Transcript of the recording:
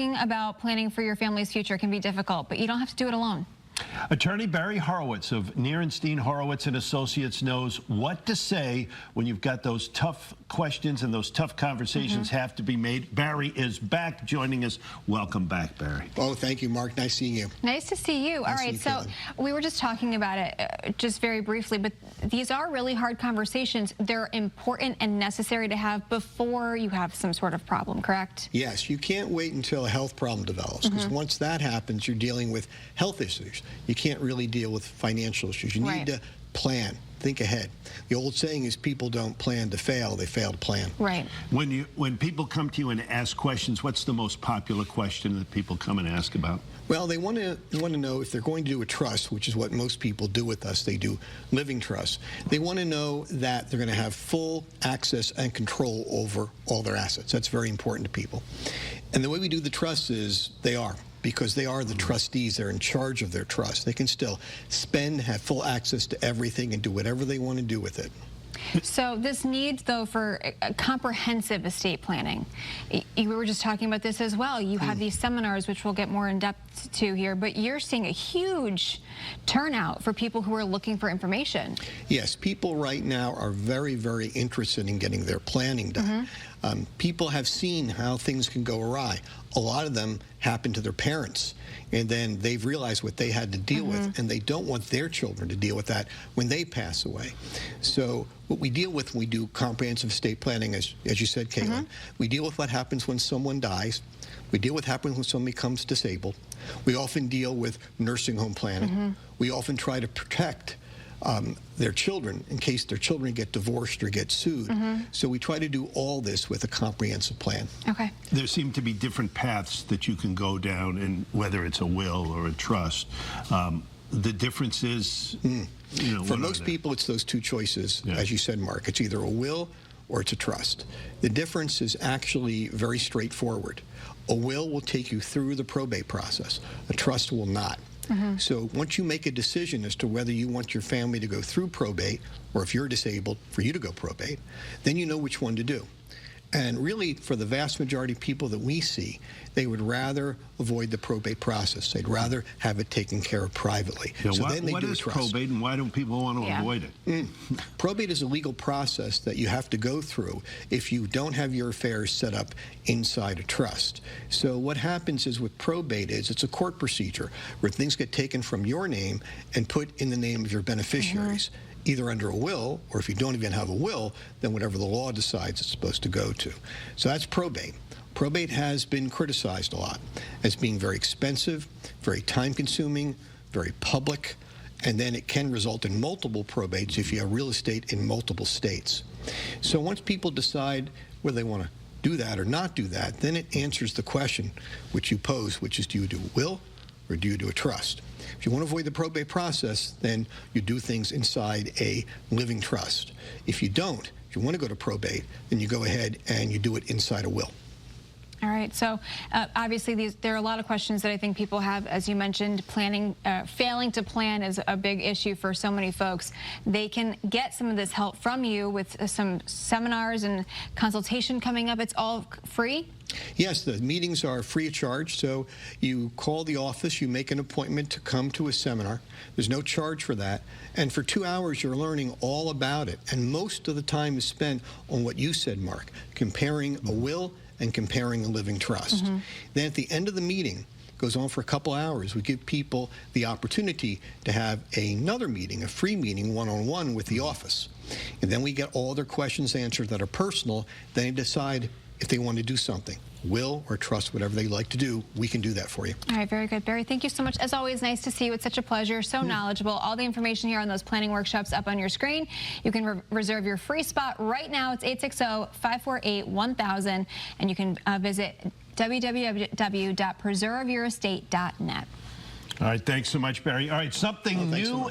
talking about planning for your family's future can be difficult, but you don't have to do it alone. Attorney Barry Horowitz of Nierenstein, Horowitz and Associates knows what to say when you've got those tough questions and those tough conversations have to be made. Barry is back joining us. Welcome back, Barry. Oh, thank you, Mark. Nice seeing you. Nice to see you. All right, so we were just talking about it just very briefly, but these are really hard conversations. They're important and necessary to have before you have some sort of problem, correct? Yes, you can't wait until a health problem develops, because once that happens, you're dealing with health issues. You can't really deal with financial issues. You need to plan, think ahead. The old saying is people don't plan to fail, they fail to plan. Right. When people come to you and ask questions, what's the most popular question that people come and ask about? Well, they want to know if they're going to do a trust, which is what most people do with us. They do living trusts. They want to know that they're going to have full access and control over all their assets. That's very important to people. And the way we do the trust is because they are the trustees. They're in charge of their trust. They can still spend, have full access to everything, and do whatever they want to do with it. So this need, though, for comprehensive estate planning. We were just talking about this as well. You have these seminars, which we'll get more in depth to here, but you're seeing a huge turnout for people who are looking for information. Yes, people right now are very, very interested in getting their planning done. People have seen how things can go awry. A lot of them happen to their parents, and then they've realized what they had to deal with, and they don't want their children to deal with that when they pass away. So what we deal with when we do comprehensive estate planning, as you said, Caitlin, we deal with what happens when someone dies. We deal with what happens when somebody becomes disabled. We often deal with nursing home planning. We often try to protect their children in case their children get divorced or get sued. So we try to do all this with a comprehensive plan. Okay. There seem to be different paths that you can go down, and whether it's a will or a trust. The difference is, you know, for most people, it's those two choices, as you said, Mark. It's either a will or it's a trust. The difference is actually very straightforward. A will take you through the probate process. A trust will not. So once you make a decision as to whether you want your family to go through probate, or if you're disabled, for you to go probate, then you know which one to do. And really, for the vast majority of people that we see, they would rather avoid the probate process. They'd rather have it taken care of privately. Yeah, so then they what do is a trust. probate, and why do people want to avoid it? Probate is a legal process that you have to go through if you don't have your affairs set up inside a trust. So what happens is with probate is it's a court procedure where things get taken from your name and put in the name of your beneficiaries. Either under a will, or if you don't even have a will, then whatever the law decides it's supposed to go to. So that's probate. Probate has been criticized a lot as being very expensive, very time-consuming, very public, and then it can result in multiple probates if you have real estate in multiple states. So once people decide whether they want to do that or not do that, then it answers the question which you pose, which is, do you do a will or do you do a trust? If you want to avoid the probate process, then you do things inside a living trust. If you don't, if you want to go to probate, then you go ahead and you do it inside a will. All right, so obviously there are a lot of questions that I think people have. As you mentioned, planning, failing to plan is a big issue for so many folks. They can get some of this help from you with some seminars and consultation coming up. It's all free? Yes, the meetings are free of charge, so you call the office, you make an appointment to come to a seminar. There's no charge for that, and for 2 hours you're learning all about it, and most of the time is spent on what you said, Mark, comparing a will and comparing a living trust. Then at the end of the meeting, goes on for a couple hours, we give people the opportunity to have another meeting, a free meeting, one-on-one with the office. And then we get all their questions answered that are personal. Then they decide if they want to do something, will or trust, whatever they like to do, we can do that for you. All right, very good. Barry, thank you so much. As always, nice to see you. It's such a pleasure, so knowledgeable. All the information here on those planning workshops up on your screen. You can reserve your free spot right now. It's 860-548-1000, and you can visit www.preserveyourestate.net. All right, thanks so much, Barry. All right, something new.